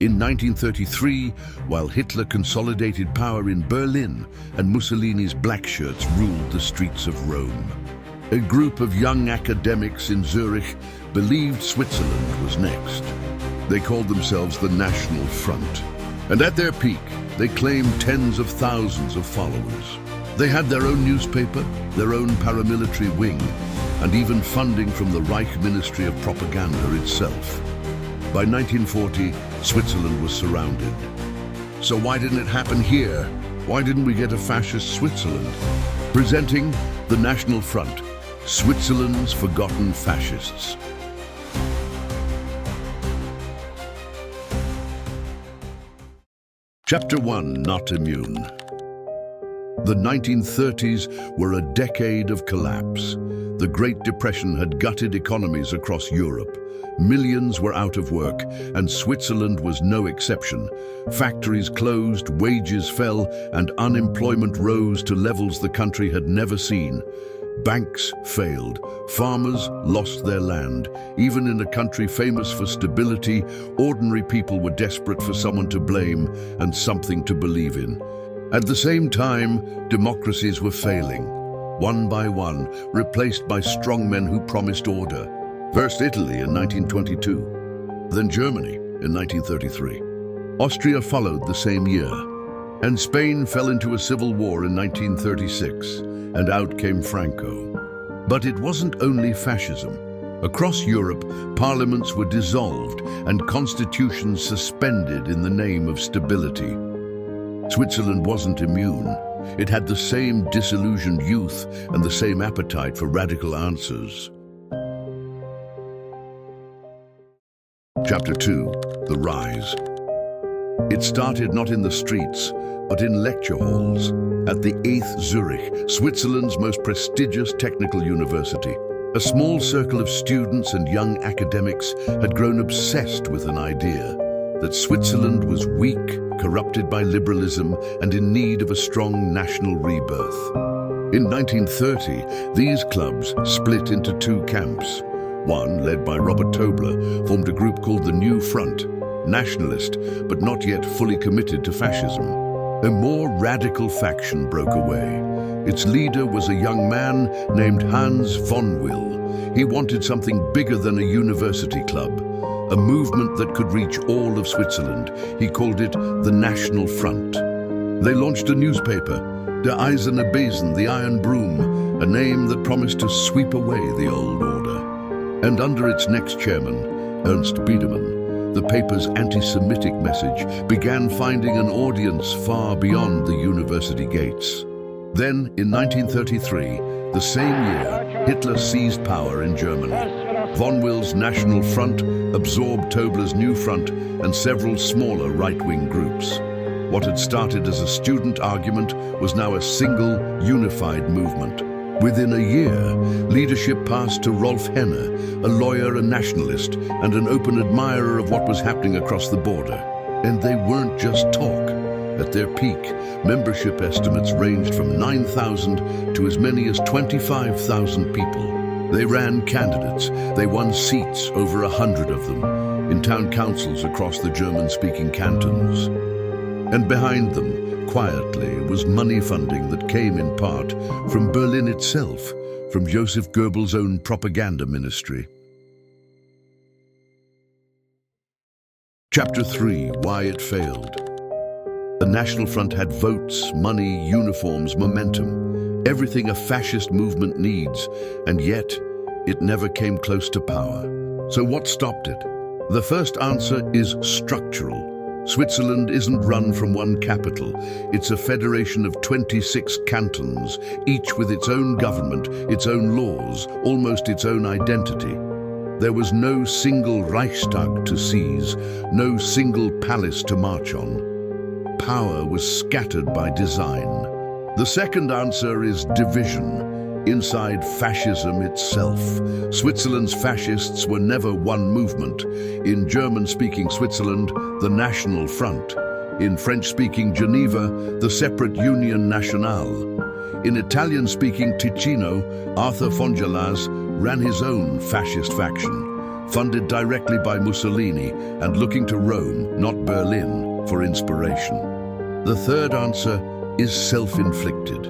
In 1933, while Hitler consolidated power in Berlin and Mussolini's black shirts ruled the streets of Rome, a group of young academics in Zürich believed Switzerland was next. They called themselves the National Front, and at their peak, they claimed tens of thousands of followers. They had their own newspaper, their own paramilitary wing, and even funding from the Reich Ministry of Propaganda itself. By 1940, Switzerland was surrounded. So why didn't it happen here? Why didn't we get a fascist Switzerland? Presenting the National Front, Switzerland's forgotten fascists. Chapter 1, Not Immune. The 1930s were a decade of collapse. The Great Depression had gutted economies across Europe. Millions were out of work, and Switzerland was no exception. Factories closed, wages fell, and unemployment rose to levels the country had never seen. Banks failed, farmers lost their land. Even in a country famous for stability, ordinary people were desperate for someone to blame and something to believe in. At the same time, democracies were failing, one by one, replaced by strongmen who promised order. First Italy in 1922, then Germany in 1933. Austria followed the same year, and Spain fell into a civil war in 1936, and out came Franco. But it wasn't only fascism. Across Europe, parliaments were dissolved and constitutions suspended in the name of stability. Switzerland wasn't immune. It had the same disillusioned youth and the same appetite for radical answers. Chapter 2, The Rise. It started not in the streets, but in lecture halls at the 8th Zürich, Switzerland's most prestigious technical university. A small circle of students and young academics had grown obsessed with an idea that Switzerland was weak, corrupted by liberalism, and in need of a strong national rebirth. In 1930, these clubs split into two camps. One, led by Robert Tobler, formed a group called the New Front, nationalist, but not yet fully committed to fascism. A more radical faction broke away. Its leader was a young man named Hans Vonwyl. He wanted something bigger than a university club, a movement that could reach all of Switzerland. He called it the National Front. They launched a newspaper, Der Eiserne Besen, the Iron Broom, a name that promised to sweep away the old order. And under its next chairman, Ernst Biedermann, the paper's anti-Semitic message began finding an audience far beyond the university gates. Then, in 1933, the same year, Hitler seized power in Germany. Vonwyl's National Front absorbed Tobler's New Front and several smaller right-wing groups. What had started as a student argument was now a single, unified movement. Within a year, leadership passed to Rolf Henne, a lawyer and nationalist, and an open admirer of what was happening across the border. And they weren't just talk. At their peak, membership estimates ranged from 9,000 to as many as 25,000 people. They ran candidates. They won seats, over 100 of them, in town councils across the German-speaking cantons. And behind them, quietly, was money funding that came in part from Berlin itself, from Joseph Goebbels' own propaganda ministry. Chapter 3, Why It Failed. The National Front had votes, money, uniforms, momentum, everything a fascist movement needs, and yet it never came close to power. So what stopped it? The first answer is structural. Switzerland isn't run from one capital. It's a federation of 26 cantons, each with its own government, its own laws, almost its own identity. There was no single Reichstag to seize, no single palace to march on. Power was scattered by design. The second answer is division. Inside fascism itself. Switzerland's fascists were never one movement. In German-speaking Switzerland, the National Front. In French-speaking Geneva, the separate Union Nationale. In Italian-speaking Ticino, Arthur Fongelas ran his own fascist faction. funded directly by Mussolini and looking to Rome, not Berlin, for inspiration. The third answer is self-inflicted.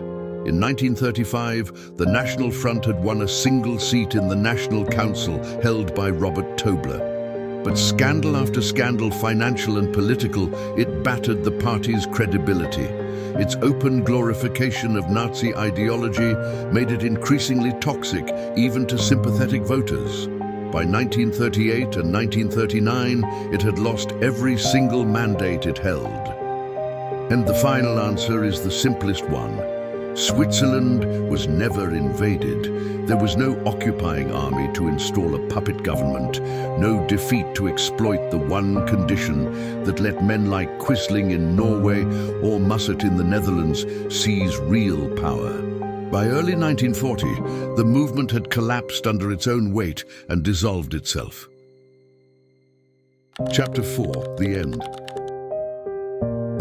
In 1935, the National Front had won a single seat in the National Council held by Robert Tobler. But scandal after scandal, financial and political, it battered the party's credibility. Its open glorification of Nazi ideology made it increasingly toxic, even to sympathetic voters. By 1938 and 1939, it had lost every single mandate it held. And the final answer is the simplest one. Switzerland was never invaded. There was no occupying army to install a puppet government, no defeat to exploit the one condition that let men like Quisling in Norway or Mussert in the Netherlands seize real power. By early 1940, the movement had collapsed under its own weight and dissolved itself. Chapter 4, the end.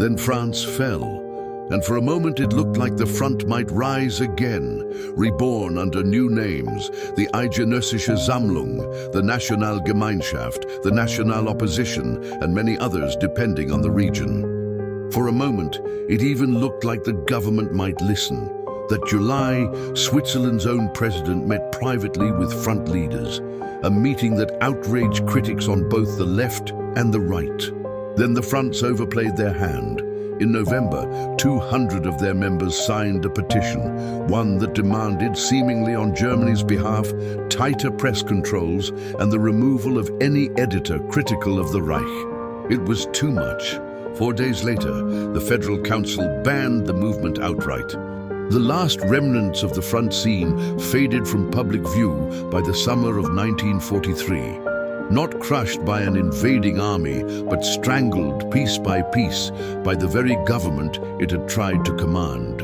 Then France fell. And for a moment it looked like the front might rise again, reborn under new names, the Eidgenössische Sammlung, the Nationale Gemeinschaft, the Nationale Opposition, and many others depending on the region. For a moment, it even looked like the government might listen. That July, Switzerland's own president met privately with front leaders, a meeting that outraged critics on both the left and the right. Then the fronts overplayed their hand. In November, 200 of their members signed a petition, one that demanded, seemingly on Germany's behalf, tighter press controls and the removal of any editor critical of the Reich. It was too much. 4 days later, the Federal Council banned the movement outright. The last remnants of the front scene faded from public view by the summer of 1943. Not crushed by an invading army, but strangled piece by piece by the very government it had tried to command.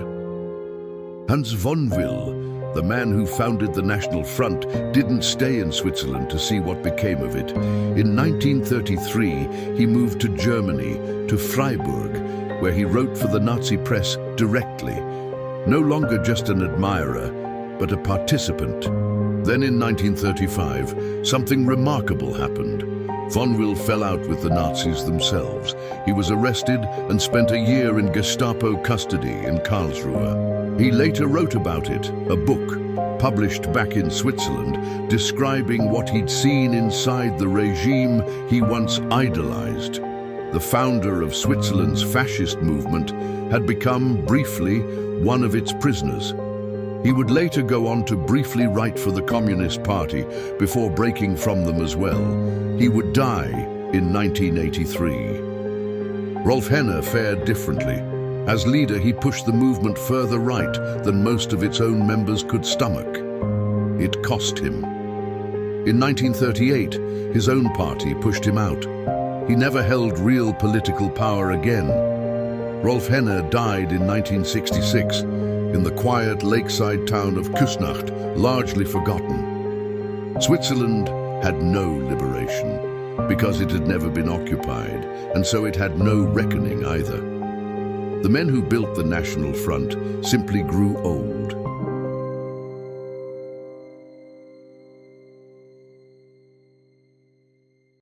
Hans Vonwyl, the man who founded the National Front, didn't stay in Switzerland to see what became of it. In 1933, he moved to Germany, to Freiburg, where he wrote for the Nazi press directly, no longer just an admirer, but a participant. Then in 1935, something remarkable happened. Vonwyl fell out with the Nazis themselves. He was arrested and spent a year in Gestapo custody in Karlsruhe. He later wrote about it, a book, published back in Switzerland, describing what he'd seen inside the regime he once idolized. The founder of Switzerland's fascist movement had become, briefly, one of its prisoners. He would later go on to briefly write for the Communist Party before breaking from them as well. He would die in 1983. Rolf Henne fared differently. As leader, he pushed the movement further right than most of its own members could stomach. It cost him. In 1938, his own party pushed him out. He never held real political power again. Rolf Henne died in 1966 in the quiet lakeside town of Küsnacht, largely forgotten. Switzerland had no liberation because it had never been occupied, and so it had no reckoning either. The men who built the National Front simply grew old.